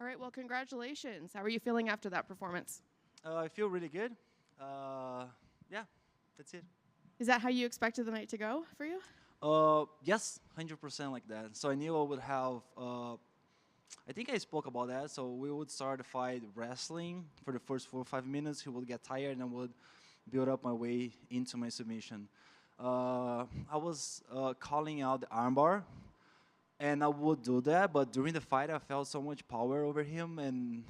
All right, well, congratulations. How are you feeling after that performance? I feel really good. Yeah, that's it. Is that how you expected the night to go for you? Yes, 100% like that. So I knew I would have. I think I spoke about that. So we would start the fight wrestling for the first 4 or 5 minutes. He would get tired, and I would build up my way into my submission. I was calling out the armbar, and I would do that. But during the fight, I felt so much power over him, and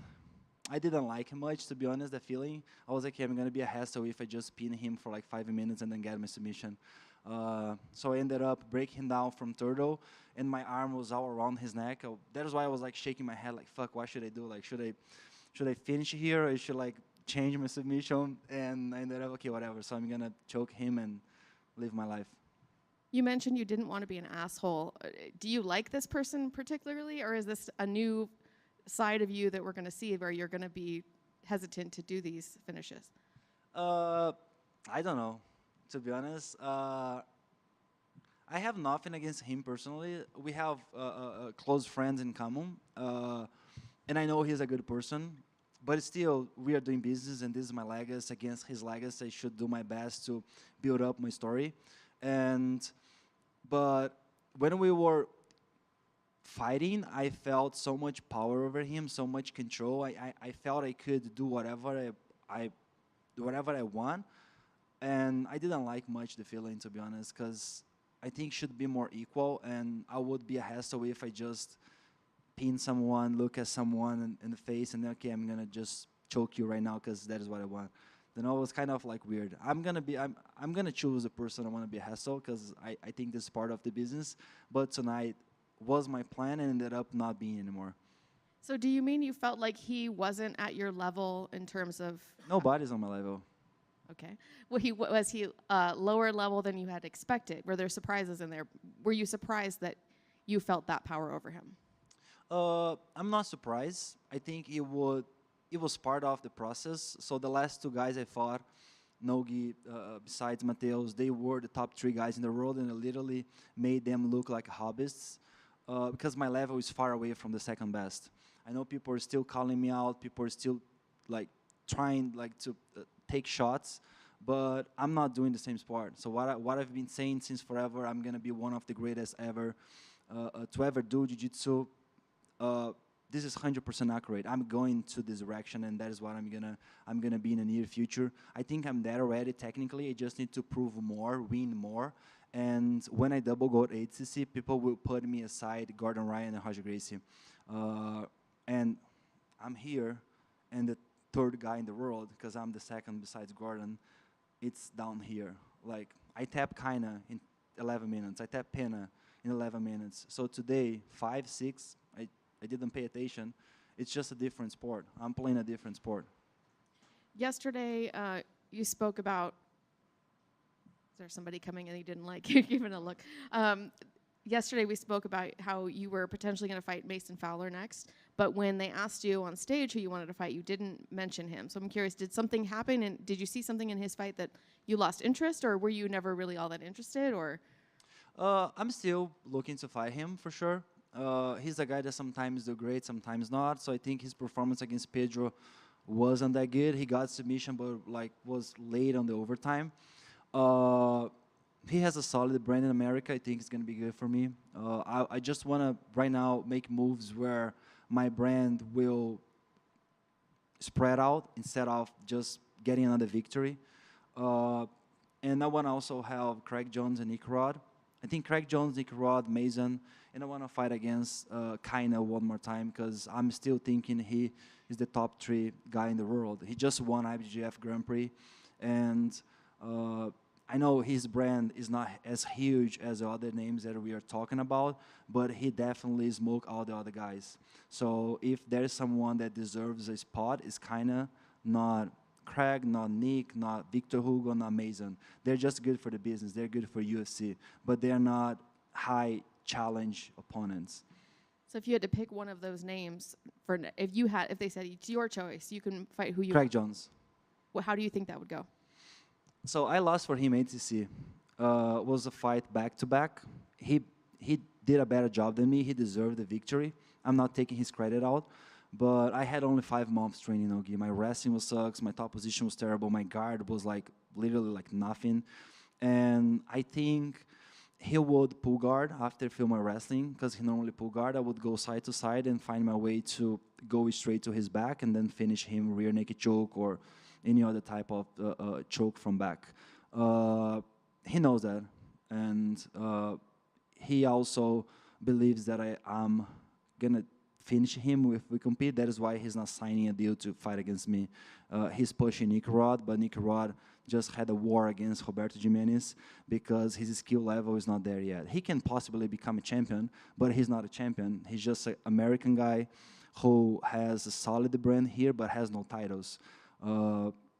I didn't like him much, to be honest, that feeling. I was like, okay, I'm going to be a hassle if I just pin him for like 5 minutes and then get my submission. So I ended up breaking down from turtle, and my arm was all around his neck. That is why I was like shaking my head, like, fuck, what should I do? Like, should I finish here, or should like change my submission? And I ended up, okay, whatever. So I'm going to choke him and live my life. You mentioned you didn't want to be an asshole. Do you like this person particularly, or is this a new side of you that we're going to see where you're going to be hesitant to do these finishes? I don't know, to be honest. I have nothing against him personally. We have close friends in common, and I know he's a good person. But still, we are doing business, and this is my legacy. Against his legacy, I should do my best to build up my story. But when we were fighting, I felt so much power over him, so much control. I felt I could do whatever I want, and I didn't like much the feeling, to be honest, because I think should be more equal, and I would be a hassle if I just pin someone, look at someone in the face, and then, okay, I'm gonna just choke you right now because that is what I want. Then it was kind of like weird. I'm gonna choose the person I want to be a hassle because I think this is part of the business. But tonight was my plan and ended up not being anymore. So do you mean you felt like he wasn't at your level in terms of... Nobody's on my level. Okay. Well, was he lower level than you had expected? Were there surprises in there? Were you surprised that you felt that power over him? I'm not surprised. I think it was part of the process. So the last two guys I fought, Nogi, besides Mateus, they were the top 3 guys in the world, and I literally made them look like hobbits because my level is far away from the second best. I know people are still calling me out. People are still like trying like to take shots, but I'm not doing the same sport. So what I've been saying since forever, I'm gonna be one of the greatest ever to ever do jiu-jitsu. This is 100% accurate. I'm going to this direction, and that is what I'm gonna be in the near future. I think I'm there already technically. I just need to prove more, win more. And when I double gold ACC, people will put me aside Gordon Ryan and Roger Gracie. And I'm here, and the third guy in the world, because I'm the second besides Gordon, it's down here. Like, I tap Kaina in 11 minutes. I tap Pena in 11 minutes. So today, 5, 6, I didn't pay attention. It's just a different sport. I'm playing a different sport. Yesterday, you spoke about... Is there somebody coming in you didn't like? You're giving a look. Yesterday, we spoke about how you were potentially going to fight Mason Fowler next, but when they asked you on stage who you wanted to fight, you didn't mention him. So I'm curious, did something happen, and did you see something in his fight that you lost interest, or were you never really all that interested? Or I'm still looking to fight him for sure. He's a guy that sometimes do great, sometimes not. So I think his performance against Pedro wasn't that good. He got submission, but like was late on the overtime. He has a solid brand in America. I think it's gonna be good for me. I just wanna right now make moves where my brand will spread out instead of just getting another victory. And I wanna also have Craig Jones and Nick Rod. I think Craig Jones, Nick Rod, Mason, and I want to fight against Kaina one more time because I'm still thinking he is the top 3 guy in the world. He just won IBJJF Grand Prix, and I know his brand is not as huge as the other names that we are talking about, but he definitely smoked all the other guys. So if there is someone that deserves a spot, it's Kaina, not Craig, not Nick, not Victor Hugo, not Mason. They're just good for the business. They're good for UFC, but they're not high challenge opponents. so if you had to pick one of those names for if they said it's your choice, you can fight who you Craig want. Jones. Well, how do you think that would go? So I lost for him ATC. Was a fight back to back. He did a better job than me. He deserved the victory. I'm not taking his credit out, But I had only 5 months training nogi. My wrestling was sucks. My top position was terrible. My guard was like literally like nothing. And I think he would pull guard after film my wrestling because he normally pull guard. I would go side to side and find my way to go straight to his back and then finish him rear naked choke or any other type of choke from back. He knows that, and he also believes that I'm gonna finish him if we compete. That is why he's not signing a deal to fight against me. He's pushing Nick Rod, but Nick Rod just had a war against Roberto Jimenez because his skill level is not there yet. He can possibly become a champion, but he's not a champion. He's just an American guy who has a solid brand here but has no titles.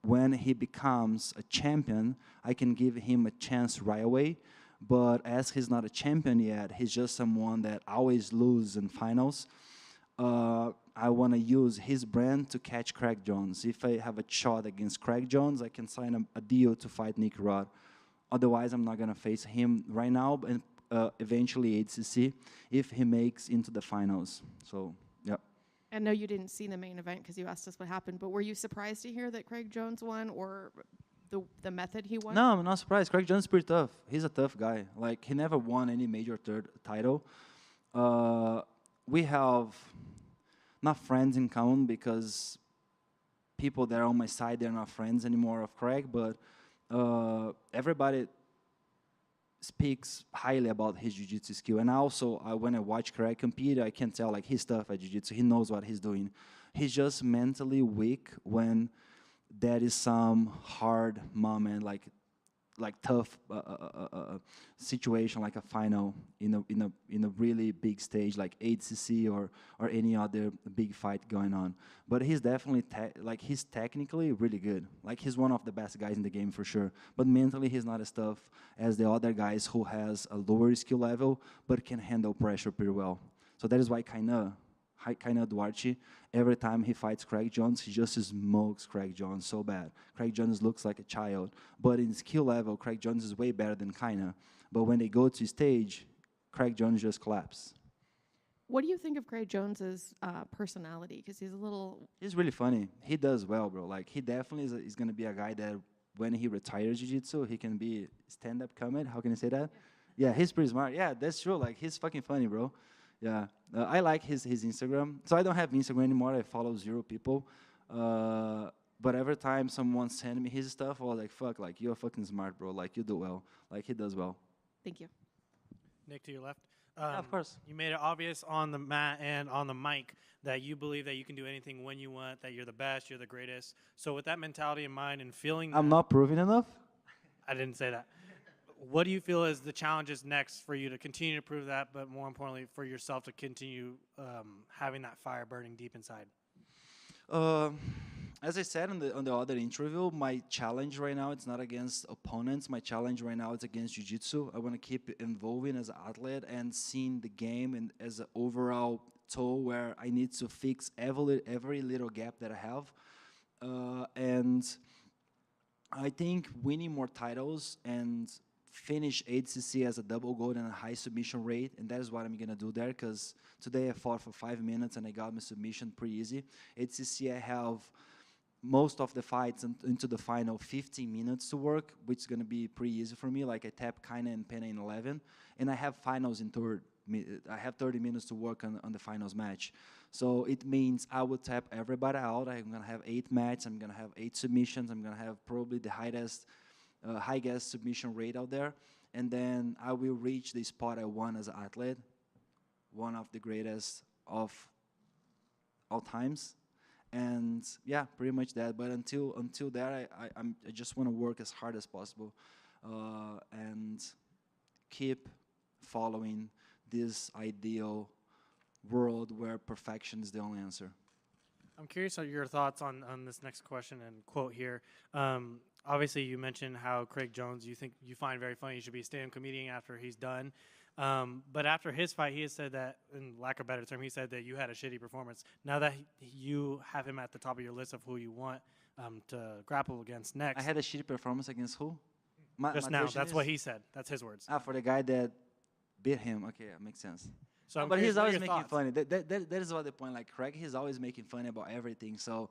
When he becomes a champion, I can give him a chance right away. But as he's not a champion yet, he's just someone that always loses in finals. I want to use his brand to catch Craig Jones. If I have a shot against Craig Jones, I can sign a deal to fight Nick Rod. Otherwise, I'm not going to face him right now, and eventually ADCC if he makes into the finals. So, yeah. I know you didn't see the main event because you asked us what happened, but were you surprised to hear that Craig Jones won, or the method he won? No, I'm not surprised. Craig Jones is pretty tough. He's a tough guy. Like, he never won any major third title. We have not friends in common because people that are on my side, they're not friends anymore of Craig, but everybody speaks highly about his jiu-jitsu skill. And also, when I watch Craig compete, I can tell like he's tough at jiu-jitsu. He knows what he's doing. He's just mentally weak when there is some hard moment, like tough situation, like a final in a really big stage, like ADCC or any other big fight going on. But he's definitely he's technically really good. Like he's one of the best guys in the game for sure. But mentally, he's not as tough as the other guys who has a lower skill level but can handle pressure pretty well. So that is why Kayna Duarte, every time he fights Craig Jones, he just smokes Craig Jones so bad. Craig Jones looks like a child, but in skill level, Craig Jones is way better than Kayna. But when they go to stage, Craig Jones just collapses. What do you think of Craig Jones's personality? Because he's a little... He's really funny. He does well, bro. Like, he definitely is going to be a guy that when he retires jiu-jitsu, he can be stand-up comedy. How can I say that? Yeah, he's pretty smart. Yeah, that's true. Like, he's fucking funny, bro. Yeah, I like his Instagram. So I don't have Instagram anymore. I follow 0 people. But every time someone send me his stuff, I was like, fuck, like, you're fucking smart, bro. Like, you do well. Like, he does well. Thank you. Nick, to your left. Yeah, of course. You made it obvious on the mat and on the mic that you believe that you can do anything when you want, that you're the best, you're the greatest. So with that mentality in mind and feeling I'm not proving enough? I didn't say that. What do you feel is the challenges next for you to continue to prove that, but more importantly, for yourself to continue having that fire burning deep inside? As I said on the other interview, my challenge right now it's not against opponents. My challenge right now is against jiu-jitsu. I want to keep evolving as an athlete and seeing the game and as an overall tool where I need to fix every little gap that I have. And I think winning more titles and finish ADCC as a double gold and a high submission rate, and that is what I'm gonna do there, because today I fought for 5 minutes and I got my submission pretty easy. ADCC I have most of the fights into the final 15 minutes to work, which is gonna be pretty easy for me. Like I tap Kayna and Pena in 11, and I have finals in third. I have 30 minutes to work on the finals match. So it means I will tap everybody out. I'm gonna have 8 matches. I'm gonna have 8 submissions. I'm gonna have probably the highest submission rate out there, and then I will reach the spot I want as an athlete, one of the greatest of all times, and yeah, pretty much that. But until that, I just want to work as hard as possible, and keep following this ideal world where perfection is the only answer. I'm curious on your thoughts on this next question and quote here. Obviously, you mentioned how Craig Jones you find very funny. He should be a stand-up comedian after he's done. But after his fight, he has said that, in lack of a better term, he said that you had a shitty performance. Now that you have him at the top of your list of who you want to grapple against next. I had a shitty performance against who? Just now, that's what he said. That's his words. For the guy that beat him. Okay, that makes sense. So I'm But curious, he's what are always your making thoughts? funny. That is what the point. Like Craig, he's always making fun about everything. So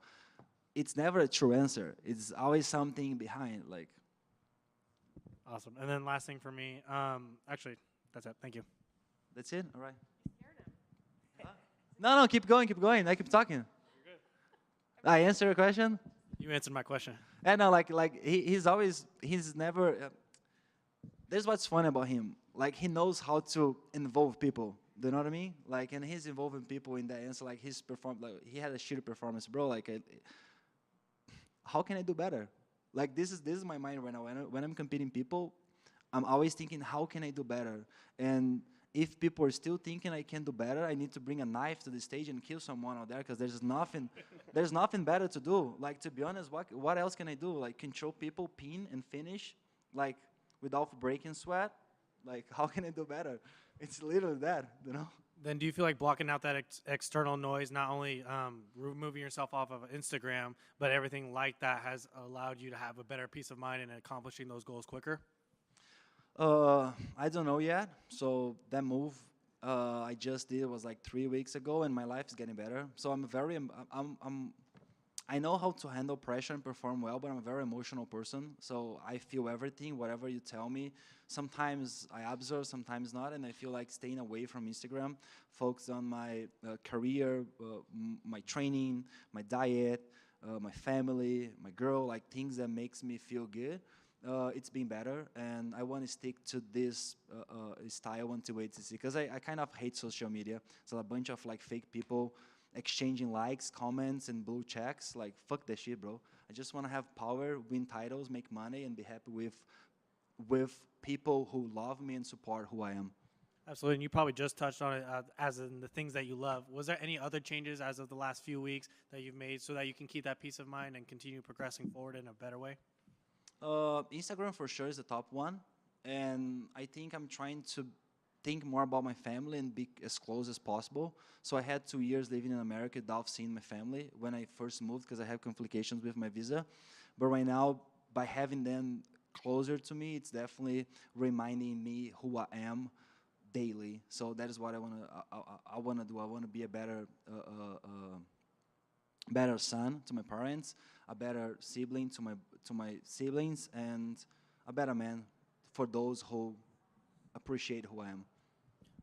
it's never a true answer. It's always something behind. Like Awesome. And then last thing for me, actually, that's it. Thank you. that's it. All right. Huh? No, keep going, keep going. I keep talking. I answer your question. You answered my question. And no, he's never. There's what's fun about him. Like he knows how to involve people. Do you know what I mean? Like, and he's involving people in that answer. Like he had a shitty performance, bro. Like, how can I do better? Like this is my mind right now. When I'm competing people, I'm always thinking, how can I do better? And if people are still thinking I can do better, I need to bring a knife to the stage and kill someone out there because there's nothing better to do. Like to be honest, what else can I do? Like control people, pin and finish, like without breaking sweat. Like how can I do better? It's literally that, you know. Then do you feel like blocking out that external noise, not only removing yourself off of Instagram, but everything like that has allowed you to have a better peace of mind in accomplishing those goals quicker? I don't know yet. So that move I just did was like 3 weeks ago, and my life is getting better. So I know how to handle pressure and perform well, but I'm a very emotional person. So I feel everything, whatever you tell me. Sometimes I observe, sometimes not, and I feel like staying away from Instagram, focus on my career, my training, my diet, my family, my girl, like things that makes me feel good. It's been better, and I want to stick to this style until ATC because I kind of hate social media. So a bunch of like fake people exchanging likes, comments, and blue checks. Like fuck that shit, bro. I just want to have power, win titles, make money, and be happy with people who love me and support who I am. Absolutely, and you probably just touched on it as in the things that you love. Was there any other changes as of the last few weeks that you've made so that you can keep that peace of mind and continue progressing forward in a better way? Instagram for sure is the top one, and I think I'm trying to think more about my family and be as close as possible. So I had 2 years living in America without seeing my family when I first moved because I have complications with my visa. But right now, by having them closer to me, it's definitely reminding me who I am daily. So that is what I want to I want to do. I want to be a better son to my parents, a better sibling to my siblings, and a better man for those who appreciate who I am.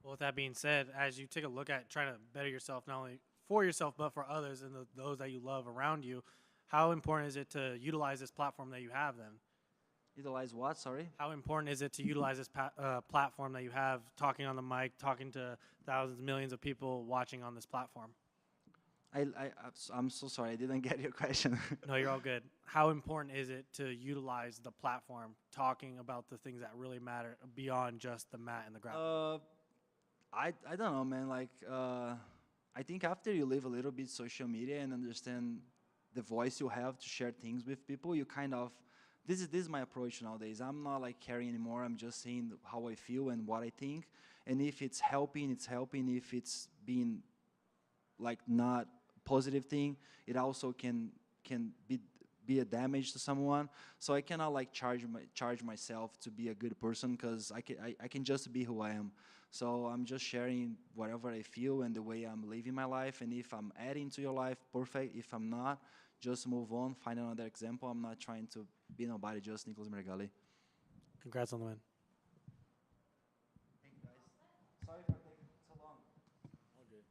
Well, with that being said, as you take a look at trying to better yourself, not only for yourself, but for others and those that you love around you, how important is it to utilize this platform that you have then? Utilize what? Sorry. How important is it to utilize this platform that you have, talking on the mic, talking to thousands, millions of people watching on this platform? I'm so sorry. I didn't get your question. No, you're all good. How important is it to utilize the platform, talking about the things that really matter beyond just the mat and the ground? I don't know, man. Like, I think after you live a little bit social media and understand the voice you have to share things with people, you kind of this is my approach nowadays. I'm not like caring anymore. I'm just saying how I feel and what I think, and if it's helping, it's helping. If it's being like not positive thing, it also can be a damage to someone. So I cannot like charge myself to be a good person because I can just be who I am. So I'm just sharing whatever I feel and the way I'm living my life. And if I'm adding to your life, perfect. If I'm not, just move on, find another example. I'm not trying to be nobody, just Nicholas Mergali. Congrats on the win. Thank you guys. Sorry for taking so long. All good.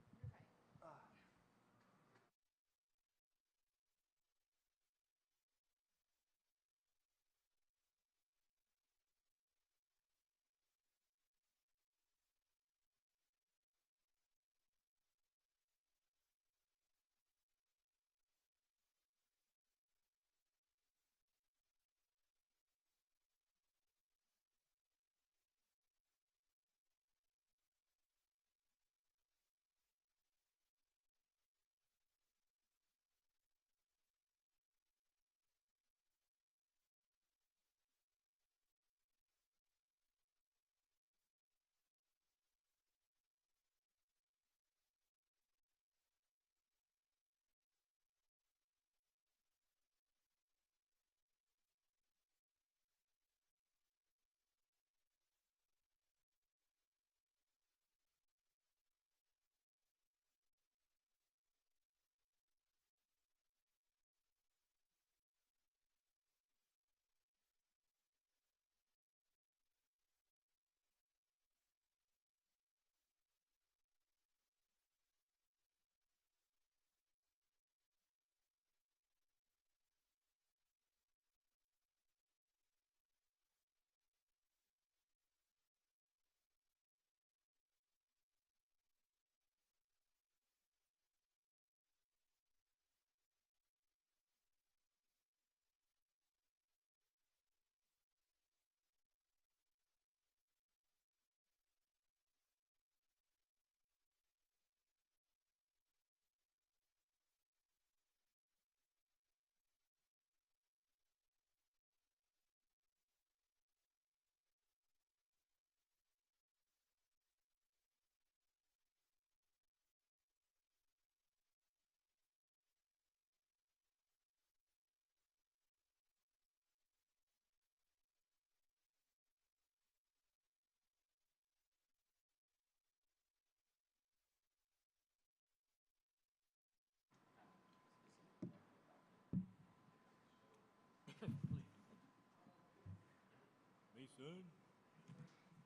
Good.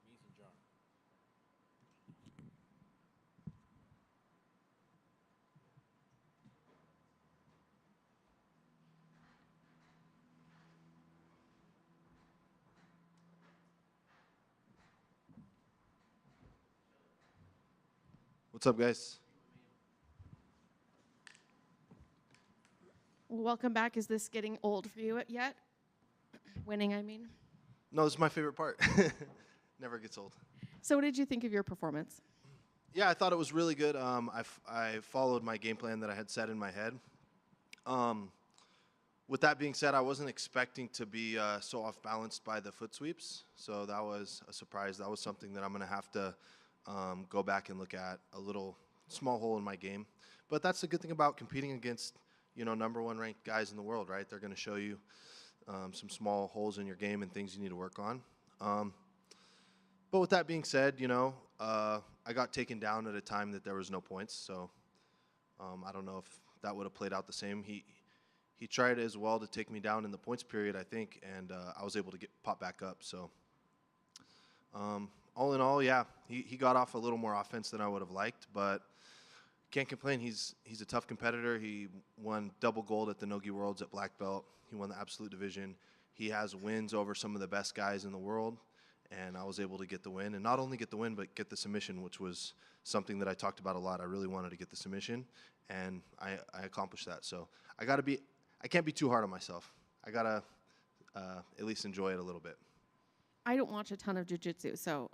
Mason jar. What's up, guys? Welcome back. Is this getting old for you yet? Winning, I mean. No, this is my favorite part. Never gets old. So, what did you think of your performance? Yeah, I thought it was really good. I followed my game plan that I had set in my head. With that being said, I wasn't expecting to be so off balanced by the foot sweeps, so that was a surprise. That was something that I'm going to have to go back and look at, a little small hole in my game. But that's the good thing about competing against, number one ranked guys in the world, right? They're going to show you some small holes in your game and things you need to work on. But with that being said, I got taken down at a time that there was no points, so I don't know if that would have played out the same. He tried as well to take me down in the points period, I think, and I was able to get popped back up. So all in all, yeah, he got off a little more offense than I would have liked, but can't complain. He's a tough competitor. He won double gold at the Nogi Worlds at black belt. He won the absolute division. He has wins over some of the best guys in the world, and I was able to get the win. And not only get the win, but get the submission, which was something that I talked about a lot. I really wanted to get the submission, and I accomplished that. So I can't be too hard on myself. I got to at least enjoy it a little bit. I don't watch a ton of jiu-jitsu, so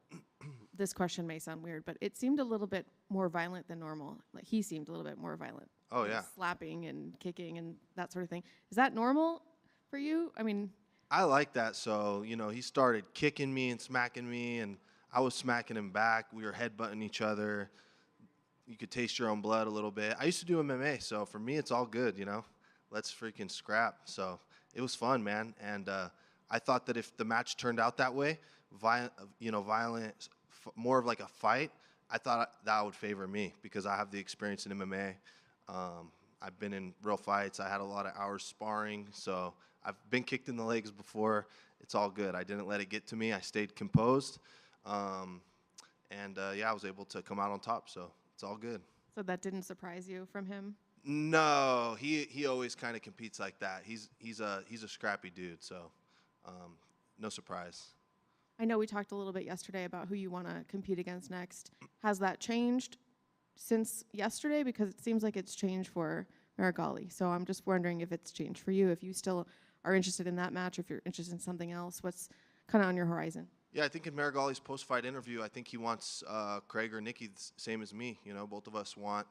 this question may sound weird, but it seemed a little bit more violent than normal. Like, he seemed a little bit more violent. Oh, Like yeah. slapping and kicking and that sort of thing. Is that normal for you? I mean, I like that. So, he started kicking me and smacking me, and I was smacking him back. We were headbutting each other. You could taste your own blood a little bit. I used to do MMA, so for me, it's all good, Let's freaking scrap. So it was fun, man. And I thought that if the match turned out that way, violent, more of like a fight, I thought that would favor me because I have the experience in MMA. I've been in real fights. I had a lot of hours sparring, so I've been kicked in the legs before. It's all good. I didn't let it get to me. I stayed composed, and I was able to come out on top. So it's all good. so that didn't surprise you from him? No, he always kind of competes like that. He's a scrappy dude. So no surprise. I know we talked a little bit yesterday about who you want to compete against next. Has that changed since yesterday? Because it seems like it's changed for Marigali. So I'm just wondering if it's changed for you, if you still are interested in that match, if you're interested in something else. What's kind of on your horizon? Yeah, I think in Marigali's post-fight interview, I think he wants Craig or Nikki the same as me. Both of us want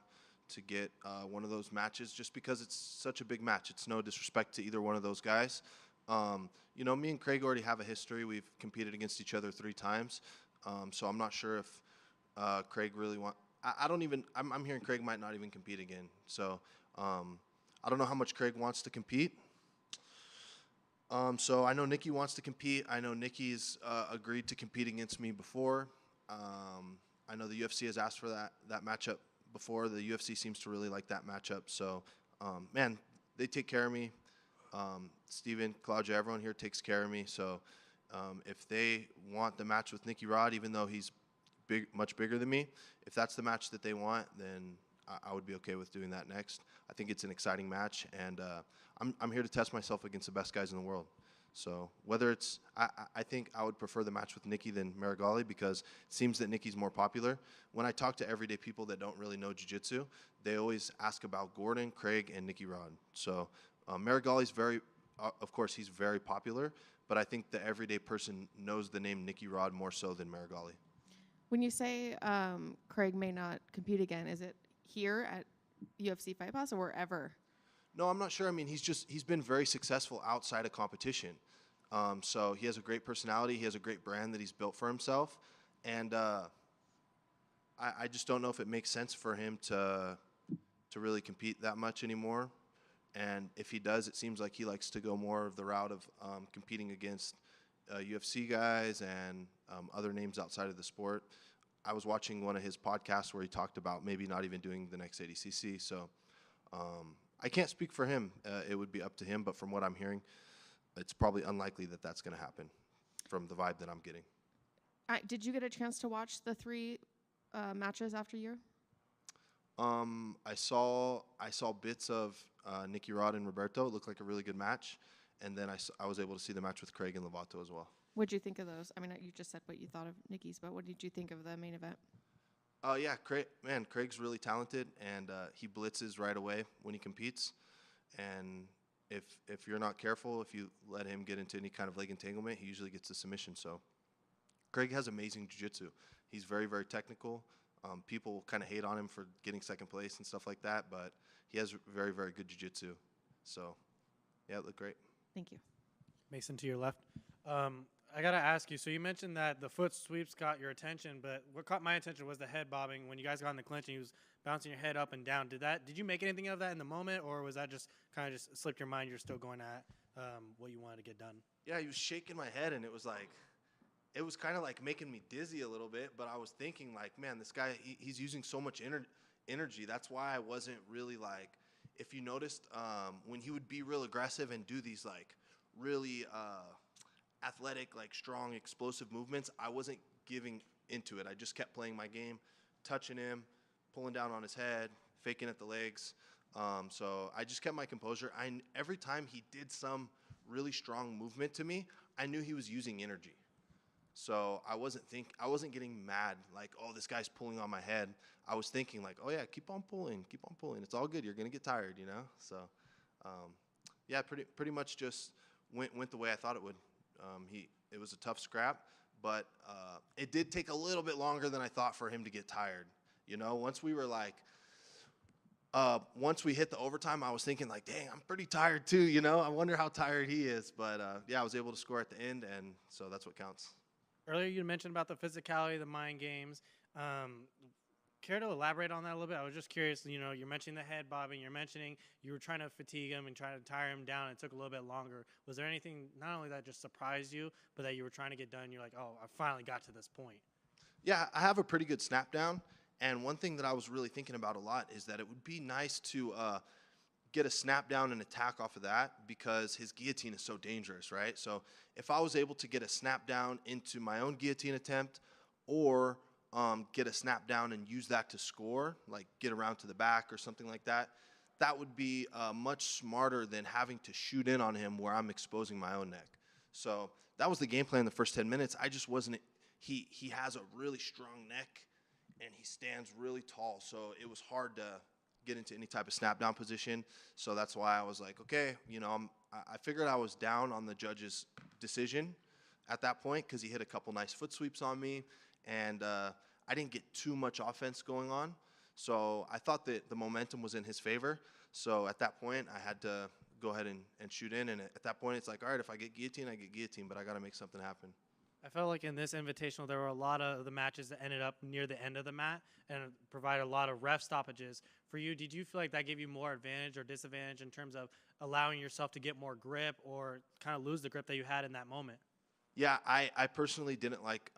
to get one of those matches just because it's such a big match. It's no disrespect to either one of those guys. Me and Craig already have a history. We've competed against each other 3 times. So I'm not sure if Craig really I'm hearing Craig might not even compete again. So I don't know how much Craig wants to compete. So I know Nikki wants to compete. I know Nikki's agreed to compete against me before. I know the UFC has asked for that matchup before. The UFC seems to really like that matchup. So, man, they take care of me. Steven, Claudia, everyone here takes care of me. So if they want the match with Nicky Rod, even though he's much bigger than me, if that's the match that they want, then I would be okay with doing that next. I think it's an exciting match, and I'm here to test myself against the best guys in the world. So whether it's, I think I would prefer the match with Nikki than Marigali because it seems that Nikki's more popular. When I talk to everyday people that don't really know jiu-jitsu, they always ask about Gordon, Craig, and Nicky Rod. So Marigali's of course, he's very popular, but I think the everyday person knows the name Nicky Rod more so than Marigali. When you say Craig may not compete again, is it here at UFC Fight Pass or wherever? No, I'm not sure. I mean, he's been very successful outside of competition. So he has a great personality. He has a great brand that he's built for himself. And I just don't know if it makes sense for him to really compete that much anymore. And if he does, it seems like he likes to go more of the route of competing against UFC guys and other names outside of the sport. I was watching one of his podcasts where he talked about maybe not even doing the next ADCC. So I can't speak for him. It would be up to him. But from what I'm hearing, it's probably unlikely that that's going to happen. from the vibe that I'm getting. Did you get a chance to watch the 3 matches after you? I saw bits of Nicky Rod and Roberto. It looked like a really good match, and then I was able to see the match with Craig and Lovato as well. What'd you think of those? I mean, you just said what you thought of Nicky's, but what did you think of the main event? Yeah, Craig's really talented, and he blitzes right away when he competes. And if you're not careful, if you let him get into any kind of leg entanglement, he usually gets a submission. So Craig has amazing jiu-jitsu. He's very, very technical. People kind of hate on him for getting second place and stuff like that, but he has very, very good jiu-jitsu. So, yeah, it looked great. Thank you. Mason, to your left. I got to ask you, so you mentioned that the foot sweeps got your attention, but what caught my attention was the head bobbing when you guys got in the clinch and he was bouncing your head up and down. Did you make anything of that in the moment, or was that just kind of just slipped your mind, you're still going at what you wanted to get done? Yeah, he was shaking my head, and it was kind of like making me dizzy a little bit, but I was thinking like, man, this guy, he's using so much energy. That's why I wasn't really like, if you noticed, when he would be real aggressive and do these like really athletic, like strong, explosive movements, I wasn't giving into it. I just kept playing my game, touching him, pulling down on his head, faking at the legs. So I just kept my composure. Every time he did some really strong movement to me, I knew he was using energy. So I wasn't getting mad like, oh, this guy's pulling on my head. I was thinking like, oh yeah, keep on pulling. It's all good. You're gonna get tired, you know. So, yeah, pretty much just went the way I thought it would. It was a tough scrap, but it did take a little bit longer than I thought for him to get tired. You know, once we hit the overtime, I was thinking like, dang, I'm pretty tired too. You know, I wonder how tired he is. But yeah, I was able to score at the end, and so that's what counts. Earlier you mentioned about the physicality, the mind games. Care to elaborate on that a little bit? I was just curious, you know, you're mentioning the head bobbing, you're mentioning you were trying to fatigue him and try to tire him down, and it took a little bit longer. Was there anything, not only that just surprised you, but that you were trying to get done, you're like, oh, I finally got to this point? Yeah, I have a pretty good snap down, and one thing that I was really thinking about a lot is that it would be nice to get a snap down and attack off of that, because his guillotine is so dangerous, right? So if I was able to get a snap down into my own guillotine attempt, or get a snap down and use that to score, like get around to the back or something like that, that would be much smarter than having to shoot in on him where I'm exposing my own neck. So that was the game plan the first 10 minutes. I just wasn't, he has a really strong neck and he stands really tall, so it was hard to get into any type of snap down position. So that's why I was like, okay, you know, I figured I was down on the judge's decision at that point, because he hit a couple nice foot sweeps on me, and I didn't get too much offense going on. So I thought that the momentum was in his favor. So at that point, I had to go ahead and shoot in. And at that point, it's like, all right, if I get guillotine, I get guillotine, but I got to make something happen. I felt like in this invitational, there were a lot of the matches that ended up near the end of the mat and provided a lot of ref stoppages. For you, did you feel like that gave you more advantage or disadvantage in terms of allowing yourself to get more grip or kind of lose the grip that you had in that moment? Yeah, I personally didn't like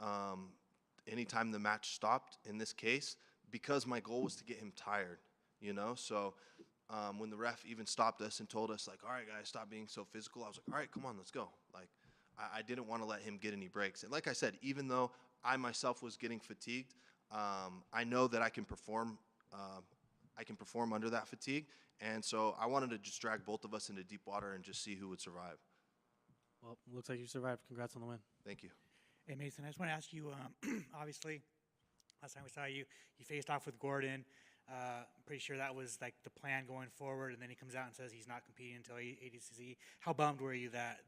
any time the match stopped in this case, because my goal was to get him tired, you know? So when the ref even stopped us and told us, like, all right, guys, stop being so physical, I was like, all right, come on, let's go. Like, I didn't want to let him get any breaks. And like I said, even though I myself was getting fatigued, I know that I can perform under that fatigue. And so I wanted to just drag both of us into deep water and just see who would survive. Well, looks like you survived. Congrats on the win. Thank you. Hey, Mason, I just want to ask you, obviously, last time we saw you, you faced off with Gordon. I'm pretty sure that was like the plan going forward, and then he comes out and says he's not competing until ADCC. How bummed were you that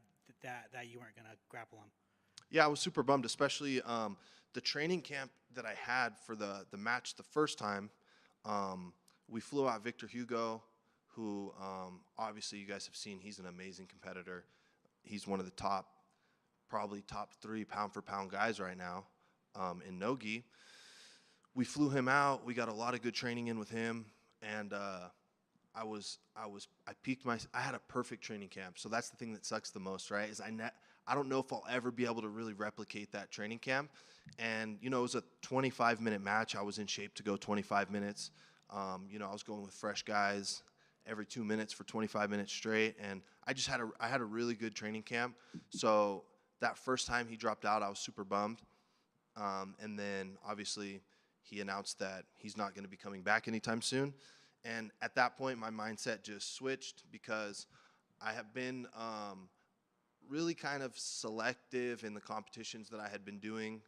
you weren't going to grapple him? Yeah, I was super bummed, especially the training camp that I had for the match the first time. We flew out Victor Hugo, who obviously you guys have seen. He's an amazing competitor. He's one of the probably top 3 pound-for-pound guys right now in no-gi. We flew him out. We got a lot of good training in with him, and I had a perfect training camp. So that's the thing that sucks the most, right? Is I don't know if I'll ever be able to really replicate that training camp. And you know, it was a 25-minute match. I was in shape to go 25 minutes. You know, I was going with fresh guys every 2 minutes for 25 minutes straight, and I had a really good training camp. So that first time he dropped out, I was super bummed. And then obviously he announced that he's not going to be coming back anytime soon. And at that point, my mindset just switched because I have been really kind of selective in the competitions that I had been doing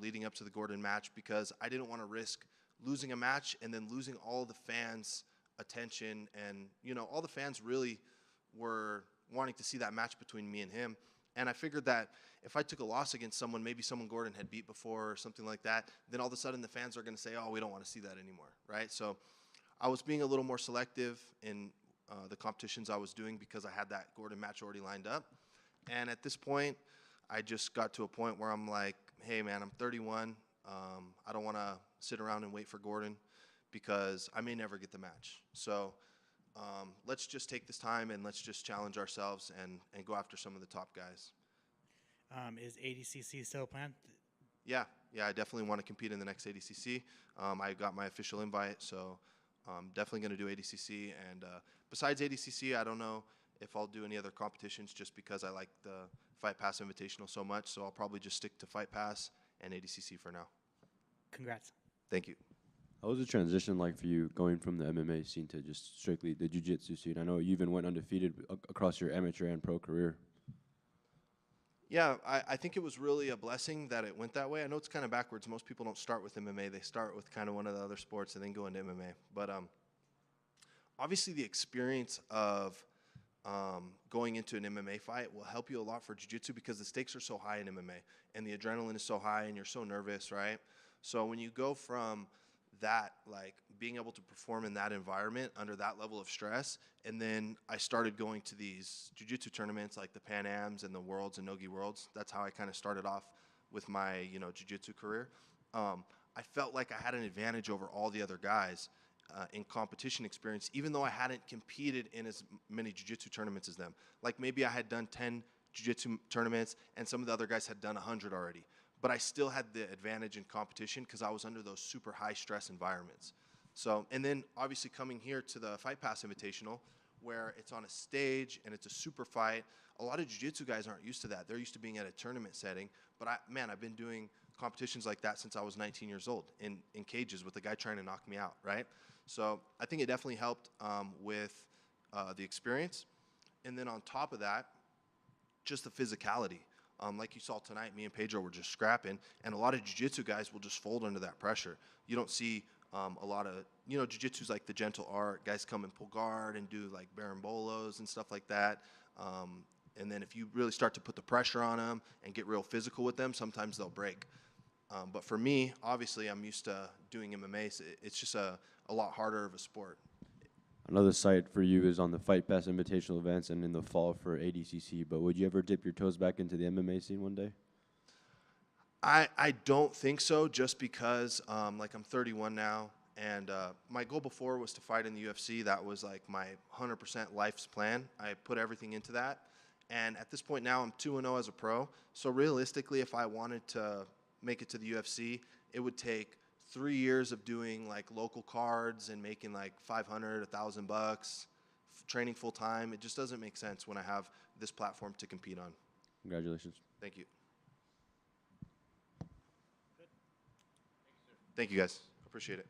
leading up to the Gordon match, because I didn't want to risk losing a match and then losing all the fans' attention. And, you know, all the fans really were wanting to see that match between me and him. And I figured that if I took a loss against someone, maybe someone Gordon had beat before or something like that, then all of a sudden the fans are going to say, oh, we don't want to see that anymore, right? So I was being a little more selective in the competitions I was doing because I had that Gordon match already lined up. And at this point, I just got to a point where I'm like, hey, man, I'm 31. I don't want to sit around and wait for Gordon because I may never get the match. So let's just take this time and let's just challenge ourselves and go after some of the top guys. Is ADCC still planned? Yeah, I definitely want to compete in the next ADCC. I got my official invite, so I'm definitely going to do ADCC. And besides ADCC, I don't know if I'll do any other competitions just because I like the Fight Pass Invitational so much. So I'll probably just stick to Fight Pass and ADCC for now. Congrats. Thank you. How was the transition like for you going from the MMA scene to just strictly the jiu-jitsu scene? I know you even went undefeated across your amateur and pro career. Yeah, I think it was really a blessing that it went that way. I know it's kind of backwards. Most people don't start with MMA. They start with kind of one of the other sports and then go into MMA. But obviously the experience of going into an MMA fight will help you a lot for jiu-jitsu because the stakes are so high in MMA and the adrenaline is so high and you're so nervous, right? So when you go from that, like being able to perform in that environment under that level of stress, and then I started going to these jiu-jitsu tournaments like the Pan Ams and the Worlds and Nogi Worlds. That's how I kind of started off with my, you know, jiu-jitsu career. I felt like I had an advantage over all the other guys in competition experience, even though I hadn't competed in as many jiu-jitsu tournaments as them. Like maybe I had done 10 jiu-jitsu tournaments and some of the other guys had done 100 already. But I still had the advantage in competition because I was under those super high stress environments. So, and then obviously coming here to the Fight Pass Invitational, where it's on a stage and it's a super fight, a lot of jiu-jitsu guys aren't used to that. They're used to being at a tournament setting. But I've been doing competitions like that since I was 19 years old in cages with a guy trying to knock me out, right? So I think it definitely helped with the experience. And then on top of that, just the physicality. Like you saw tonight, me and Pedro were just scrapping, and a lot of jiu-jitsu guys will just fold under that pressure. You don't see a lot of, you know, jiu-jitsu's like the gentle art. Guys come and pull guard and do like barambolos and stuff like that. And then if you really start to put the pressure on them and get real physical with them, sometimes they'll break. But for me, obviously, I'm used to doing MMA, so it's just a lot harder of a sport. Another site for you is on the Fight Pass Invitational events and in the fall for ADCC. But would you ever dip your toes back into the MMA scene one day? I don't think so, just because like I'm 31 now, and my goal before was to fight in the UFC. That was like my 100% life's plan. I put everything into that, and at this point now I'm 2-0 as a pro. So realistically, if I wanted to make it to the UFC, it would take 3 years of doing like local cards and making like $500, $1,000, training full time. It just doesn't make sense when I have this platform to compete on. Congratulations. Thank you. Thank you, guys. Appreciate it.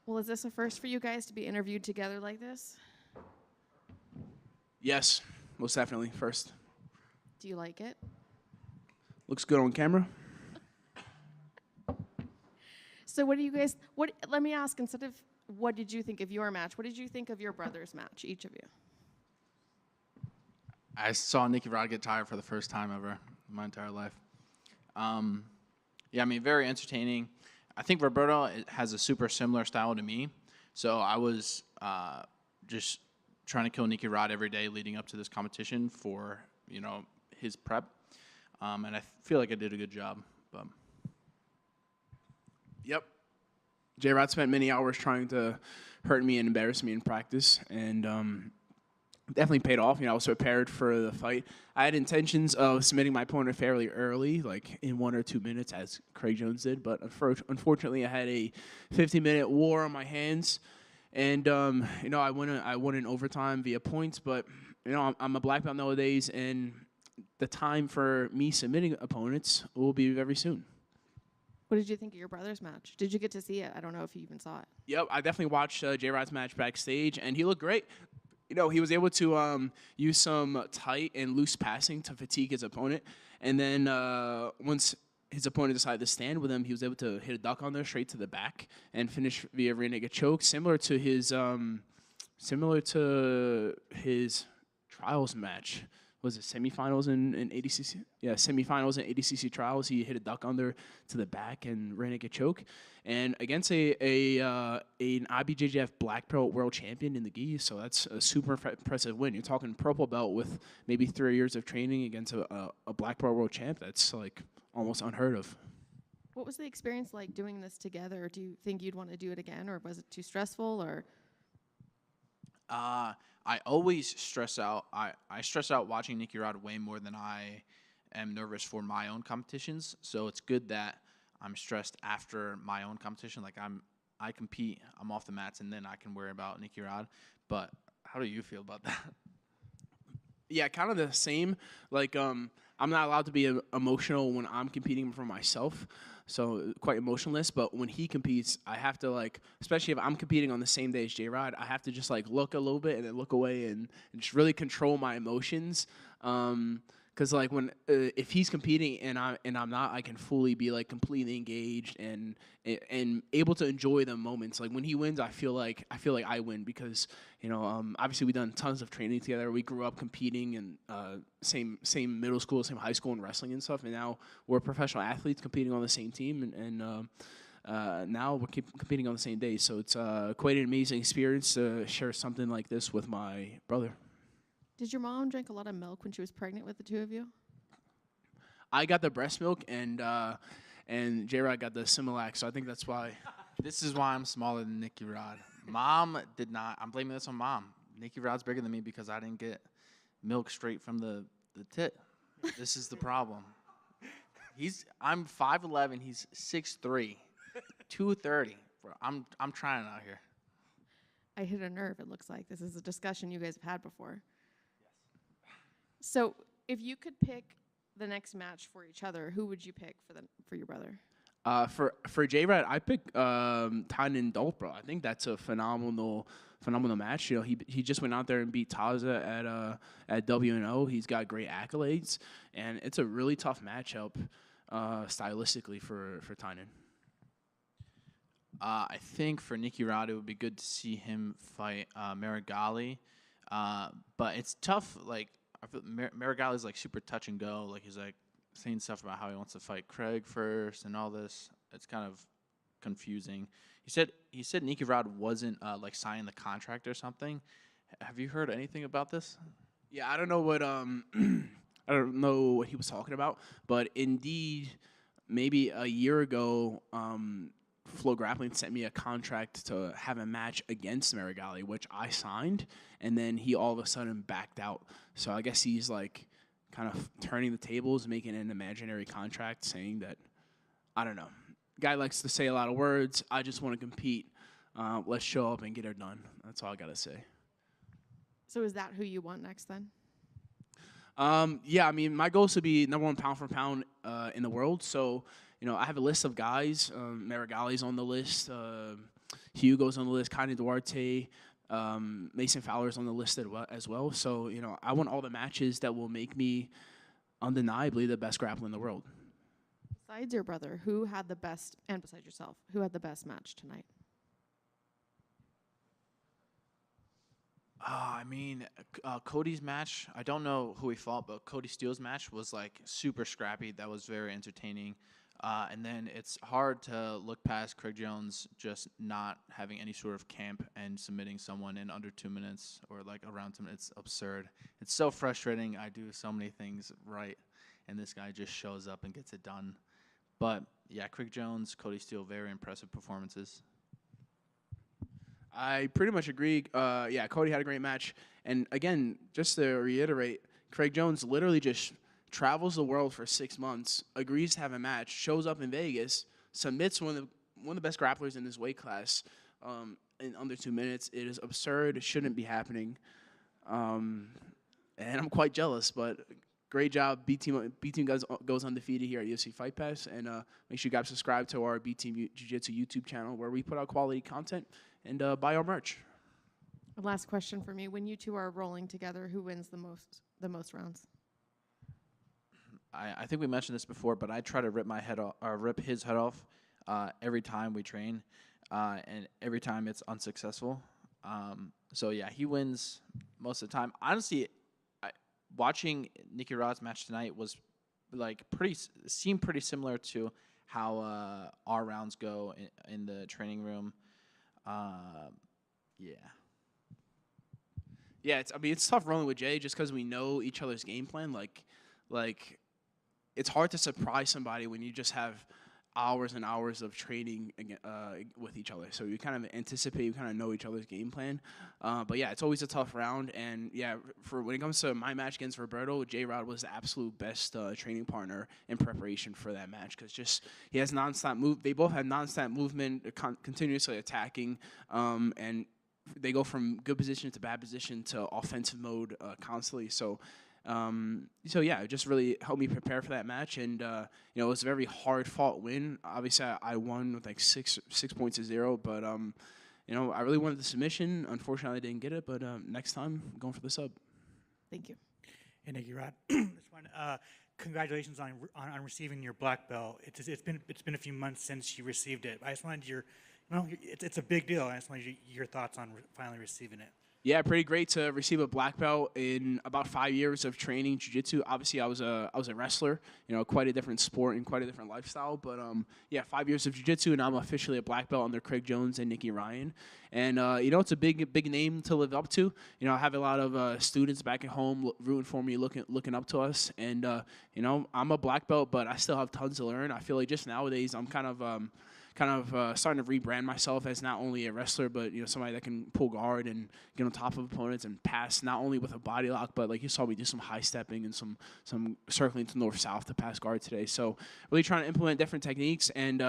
Well, is this a first for you guys to be interviewed together like this? Yes, most definitely. First. Do you like it? Looks good on camera. So what do you guys, let me ask, instead of what did you think of your match, what did you think of your brother's match, each of you? I saw Nicky Rod get tired for the first time ever in my entire life. Yeah, I mean, very entertaining. I think Roberto has a super similar style to me, so I was just trying to kill Nicky Rod every day leading up to this competition for, you know, his prep, and I feel like I did a good job. But Yep. J-Rod spent many hours trying to hurt me and embarrass me in practice, and definitely paid off. You know, I was prepared for the fight. I had intentions of submitting my opponent fairly early, like in 1 or 2 minutes, as Craig Jones did. But unfortunately, I had a 50-minute war on my hands, and you know, I won in overtime via points. But you know, I'm a black belt nowadays, and the time for me submitting opponents will be very soon. What did you think of your brother's match? Did you get to see it? I don't know if you even saw it. Yep, I definitely watched J-Rod's match backstage, and he looked great. You know, he was able to use some tight and loose passing to fatigue his opponent. And then once his opponent decided to stand with him, he was able to hit a duck on there straight to the back and finish via rear naked choke, similar to his trials match. Was it semifinals in ADCC? Yeah, semifinals in ADCC trials. He hit a duck under to the back and rear naked choke. And against an IBJJF black belt world champion in the gi, so that's a super impressive win. You're talking purple belt with maybe 3 years of training against a black belt world champ. That's like almost unheard of. What was the experience like doing this together? Do you think you'd want to do it again, or was it too stressful, or? I always stress out. I stress out watching Nicky Rod way more than I am nervous for my own competitions. So it's good that I'm stressed after my own competition. Like I compete, I'm off the mats, and then I can worry about Nicky Rod. But how do you feel about that? Yeah, kind of the same. Like, I'm not allowed to be emotional when I'm competing for myself, so quite emotionless. But when he competes, I have to, like, especially if I'm competing on the same day as J-Rod, I have to just, like, look a little bit and then look away and just really control my emotions. Because, like, when if he's competing and I'm not, I can fully be, like, completely engaged and able to enjoy the moments. Like, when he wins, I feel like I win because, you know, obviously we've done tons of training together. We grew up competing in same middle school, same high school, and wrestling and stuff. And now we're professional athletes competing on the same team, and now we're competing on the same day. So it's quite an amazing experience to share something like this with my brother. Did your mom drink a lot of milk when she was pregnant with the two of you? I got the breast milk, and J-Rod got the Similac, so I think that's why. This is why I'm smaller than Nicky Rod. Mom did not. I'm blaming this on Mom. Nicky Rod's bigger than me because I didn't get milk straight from the tit. This is the problem. I'm 5'11". He's 6'3", 230. I'm trying out here. I hit a nerve, it looks like. This is a discussion you guys have had before. So if you could pick the next match for each other, who would you pick for your brother? For J-Rod, I picked Tynan Dolpro. I think that's a phenomenal match. You know, he just went out there and beat Taza at WNO. He's got great accolades, and it's a really tough matchup stylistically for Tynan. I think for Nicky Rod, it would be good to see him fight Marigali, but it's tough. Like I feel Marigali's like super touch and go. Like he's like saying stuff about how he wants to fight Craig first and all this. It's kind of confusing. He said Nicky Rod wasn't like signing the contract or something. Have you heard anything about this? Yeah, I don't know what I don't know what he was talking about, but indeed, maybe a year ago, Flow Grappling sent me a contract to have a match against Marigali, which I signed, and then he all of a sudden backed out. So I guess he's like kind of turning the tables, making an imaginary contract, saying that, I don't know. Guy likes to say a lot of words. I just want to compete. Let's show up and get it done. That's all I got to say. So is that who you want next then? Yeah, I mean, my goal is to be #1 pound for pound in the world. So, you know, I have a list of guys. Marigali's on the list. Hugo's on the list, Connie Duarte, Mason Fowler's on the list as well. So, I want all the matches that will make me undeniably the best grappler in the world. Besides your brother, who had the best, and besides yourself, who had the best match tonight? Cody's match, I don't know who he fought, but Cody Steele's match was like super scrappy. That was very entertaining. And then it's hard to look past Craig Jones just not having any sort of camp and submitting someone in under 2 minutes or like around 2 minutes. It's absurd. It's so frustrating. I do so many things right, and this guy just shows up and gets it done. But yeah, Craig Jones, Cody Steele, very impressive performances. I pretty much agree. Cody had a great match. And again, just to reiterate, Craig Jones literally just travels the world for 6 months, agrees to have a match, shows up in Vegas, submits one of the best grapplers in this weight class in under 2 minutes. It is absurd. It shouldn't be happening. And I'm quite jealous, but great job. B Team goes undefeated here at UFC Fight Pass. And make sure you guys subscribe to our B Team Jiu-Jitsu YouTube channel where we put out quality content and buy our merch. Last question for me. When you two are rolling together, who wins the most rounds? I think we mentioned this before, but I try to rip his head off every time we train, and every time it's unsuccessful. So yeah, he wins most of the time. Honestly, watching Nicky Rod's match tonight was like seemed pretty similar to how our rounds go in the training room. Yeah, it's tough rolling with Jay just because we know each other's game plan. Like it's hard to surprise somebody when you just have hours and hours of training with each other. So you kind of anticipate, you kind of know each other's game plan. But yeah, it's always a tough round. And yeah, for when it comes to my match against Roberto, J-Rod was the absolute best training partner in preparation for that match because just he has nonstop move. They both have nonstop movement, continuously attacking, and they go from good position to bad position to offensive mode constantly. So yeah, it just really helped me prepare for that match, and it was a very hard-fought win. Obviously, I won with like 6 points to 0, but I really wanted the submission. Unfortunately, I didn't get it, but next time, I'm going for the sub. Thank you. Hey, Nicky Rod. Congratulations on receiving your black belt. It's been a few months since you received it. I just wanted it's a big deal. I just wanted your thoughts on finally receiving it. Yeah, pretty great to receive a black belt in about 5 years of training jiu-jitsu. Obviously, I was a wrestler, quite a different sport and quite a different lifestyle. But 5 years of jiu-jitsu, and I'm officially a black belt under Craig Jones and Nicky Ryan. And it's a big name to live up to. I have a lot of students back at home rooting for me, looking up to us. And I'm a black belt, but I still have tons to learn. I feel like just nowadays I'm kind of starting to rebrand myself as not only a wrestler, but somebody that can pull guard and get on top of opponents and pass not only with a body lock, but like you saw me do some high stepping and some circling to north-south to pass guard today. So really trying to implement different techniques. And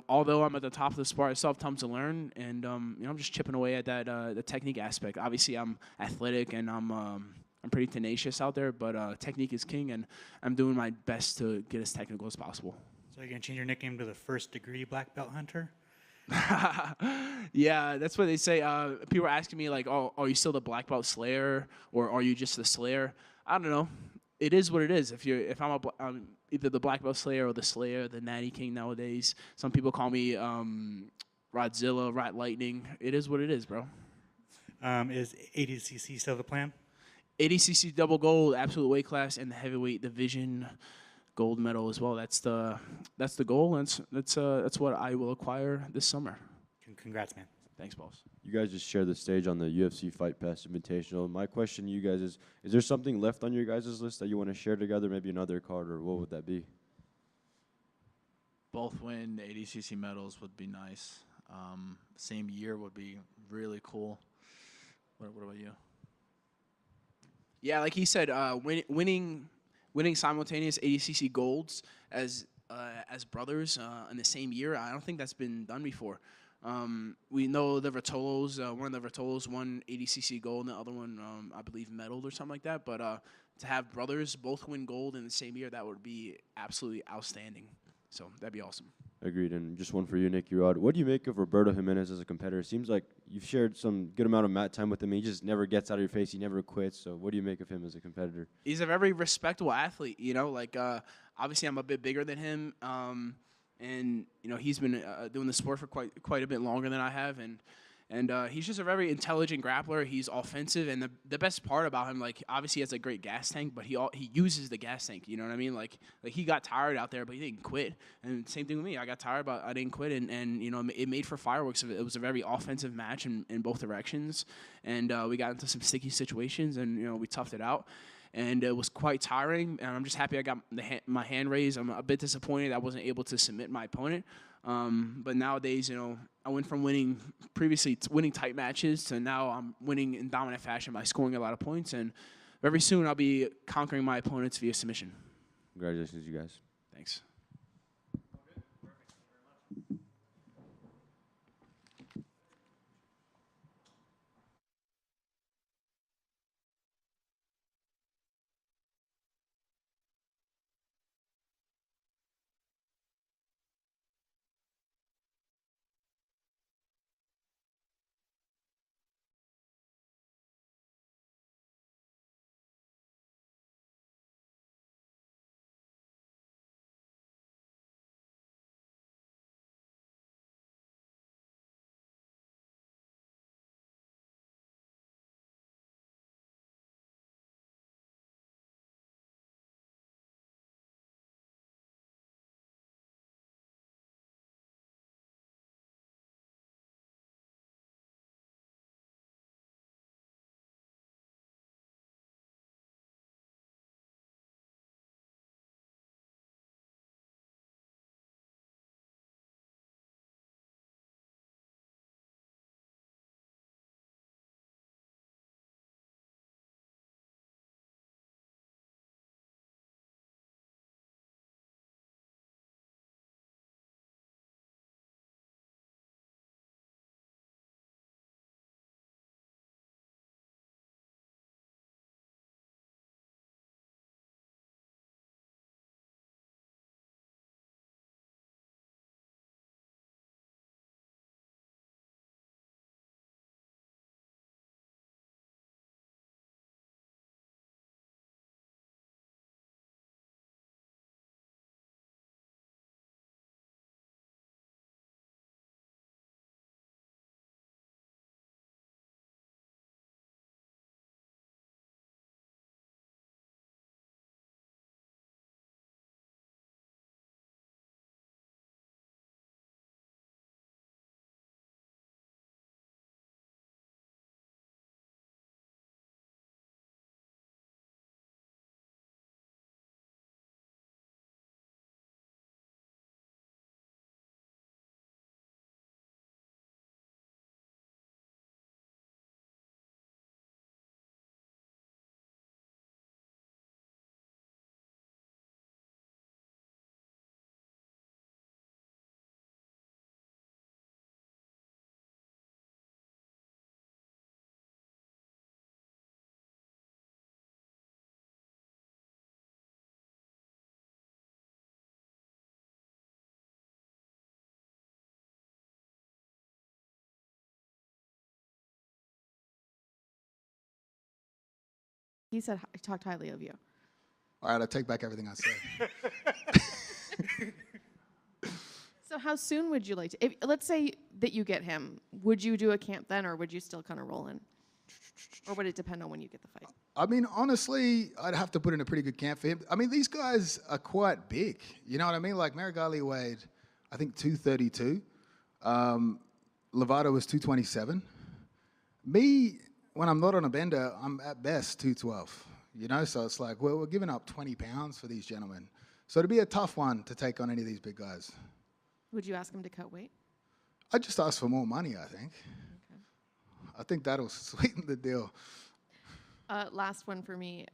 although I'm at the top of the sport, I still have tons to learn. And I'm just chipping away at that the technique aspect. Obviously, I'm athletic and I'm pretty tenacious out there, but technique is king, and I'm doing my best to get as technical as possible. So you're going to change your nickname to the First Degree Black Belt Hunter? Yeah, that's what they say. People are asking me, like, oh, are you still the Black Belt Slayer, or are you just the Slayer? I don't know. It is what it is. If I'm either the Black Belt Slayer or the Slayer, the Natty King nowadays. Some people call me Rodzilla, Rat Lightning. It is what it is, bro. Is ADCC still the plan? ADCC double gold, absolute weight class, and the heavyweight division gold medal as well. That's the goal, and that's what I will acquire this summer. Congrats, man. Thanks, boss. You guys just shared the stage on the UFC Fight Pass Invitational. My question to you guys is there something left on your guys' list that you want to share together, maybe another card, or what would that be? Both win ADCC medals would be nice. Same year would be really cool. What about you? Yeah, like he said, winning simultaneous ADCC golds as brothers in the same year, I don't think that's been done before. We know the Vertolos, one of the Vertolos won ADCC gold, and the other one, I believe, medaled or something like that. But to have brothers both win gold in the same year, that would be absolutely outstanding. So that'd be awesome. Agreed. And just one for you, Nicky Rod. What do you make of Roberto Jimenez as a competitor? Seems like you've shared some good amount of mat time with him. He just never gets out of your face. He never quits. So what do you make of him as a competitor? He's a very respectable athlete, you know, like obviously I'm a bit bigger than him. And, you know, he's been doing the sport for quite a bit longer than I have. And he's just a very intelligent grappler. He's offensive. And the best part about him, like, obviously he has a great gas tank, but he uses the gas tank. You know what I mean? Like he got tired out there, but he didn't quit. And same thing with me. I got tired, but I didn't quit. And you know, it made for fireworks. It was a very offensive match in both directions. And we got into some sticky situations, and, you know, we toughed it out. And it was quite tiring, and I'm just happy I got my hand raised. I'm a bit disappointed I wasn't able to submit my opponent. But nowadays, you know, I went from winning tight matches to now I'm winning in dominant fashion by scoring a lot of points. And very soon I'll be conquering my opponents via submission. Congratulations, you guys. Thanks. He said he talked highly of you. All right, I take back everything I said. So how soon would you like to, let's say that you get him, would you do a camp then, or would you still kind of roll in? Or would it depend on when you get the fight? I mean, honestly, I'd have to put in a pretty good camp for him. I mean, these guys are quite big. You know what I mean? Like, Marigali weighed, I think, 232. Lovato was 227. Me, when I'm not on a bender, I'm at best 212. You know, so it's like, well, we're giving up 20 pounds for these gentlemen. So it'd be a tough one to take on any of these big guys. Would you ask him to cut weight? I'd just ask for more money, I think. Okay. I think that'll sweeten the deal. Last one for me,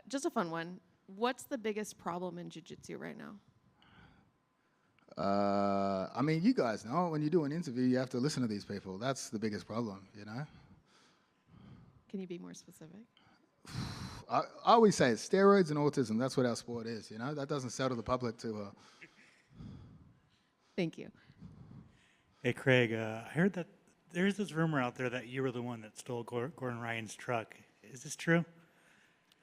just a fun one. What's the biggest problem in jiu-jitsu right now? I mean, you guys know when you do an interview, you have to listen to these people. That's the biggest problem, you know? Can you be more specific? I always say it's steroids and autism. That's what our sport is, you know? That doesn't sell to the public too well. Thank you. Hey, Craig, I heard that there's this rumor out there that you were the one that stole Gordon Ryan's truck. Is this true?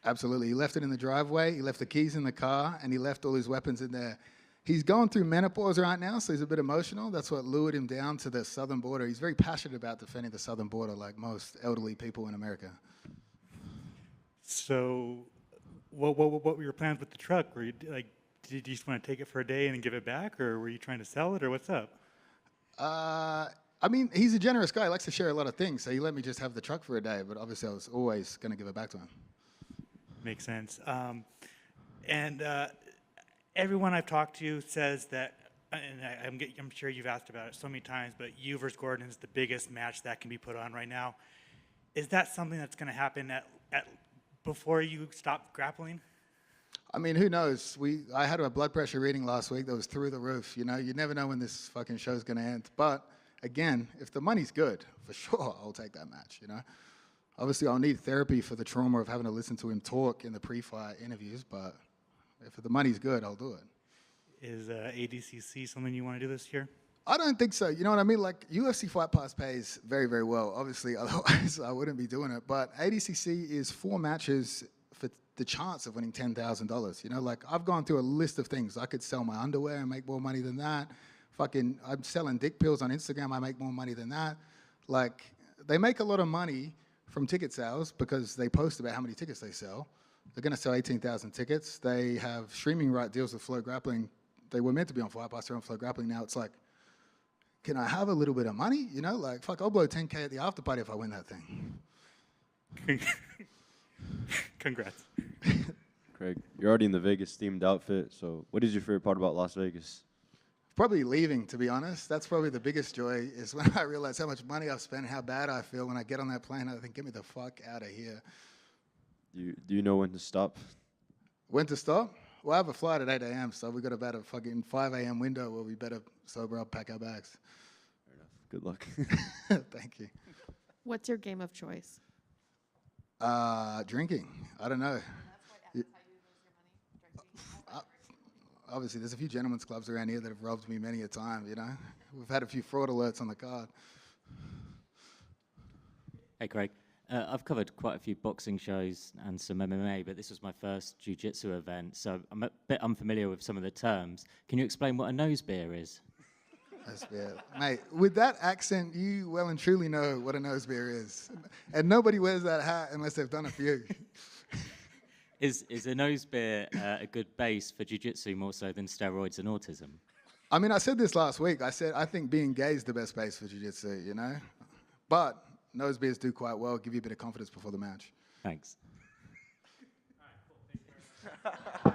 Absolutely. He left it in the driveway, he left the keys in the car, and he left all his weapons in there. He's going through menopause right now, so he's a bit emotional. That's what lured him down to the southern border. He's very passionate about defending the southern border, like most elderly people in America. So, what were your plans with the truck? Were you like, did you just want to take it for a day and then give it back, or were you trying to sell it, or what's up? I mean, he's a generous guy. He likes to share a lot of things, so he let me just have the truck for a day, but obviously I was always going to give it back to him. Makes sense. And everyone I've talked to says that, and I'm sure you've asked about it so many times, but you versus Gordon is the biggest match that can be put on right now. Is that something that's going to happen at before you stop grappling? I mean, who knows? I had a blood pressure reading last week that was through the roof. You know, you never know when this fucking show's going to end. But again, if the money's good, for sure, I'll take that match, you know? Obviously, I'll need therapy for the trauma of having to listen to him talk in the pre-fight interviews, but if the money's good, I'll do it. Is ADCC something you want to do this year? I don't think so. You know what I mean? Like, UFC Fight Pass pays very, very well. Obviously, otherwise I wouldn't be doing it. But ADCC is 4 matches for the chance of winning $10,000. You know, like, I've gone through a list of things. I could sell my underwear and make more money than that. Fucking, I'm selling dick pills on Instagram. I make more money than that. Like, they make a lot of money from ticket sales because they post about how many tickets they sell. They're going to sell 18,000 tickets. They have streaming right deals with Flow Grappling. They were meant to be on Fight Pass. They're on Flow Grappling now. It's like, can I have a little bit of money? You know, like, fuck, I'll blow 10K at the after party if I win that thing. Congrats. Craig, you're already in the Vegas themed outfit, so what is your favorite part about Las Vegas? Probably leaving, to be honest. That's probably the biggest joy, is when I realize how much money I've spent and how bad I feel when I get on that plane. I think, get me the fuck out of here. Do you know when to stop? When to stop? Well, I have a flight at 8 a.m., so we got about a fucking 5 a.m. window where we better sober up, pack our bags. Fair enough. Good luck. Thank you. What's your game of choice? Drinking. I don't know. Obviously, there's a few gentlemen's clubs around here that have robbed me many a time, you know. We've had a few fraud alerts on the card. Hey, Craig. I've covered quite a few boxing shows and some MMA, but this was my first jiu-jitsu event, so I'm a bit unfamiliar with some of the terms. Can you explain what a nose beer is? Nose beer. Mate, with that accent, you well and truly know what a nose beer is. And nobody wears that hat unless they've done a few. Is a nose beer a good base for jiu-jitsu more so than steroids and autism? I mean, I said this last week. I said I think being gay is the best base for jiu-jitsu, you know? But nose beers do quite well, give you a bit of confidence before the match. Thanks. All right, cool. Thank you very much.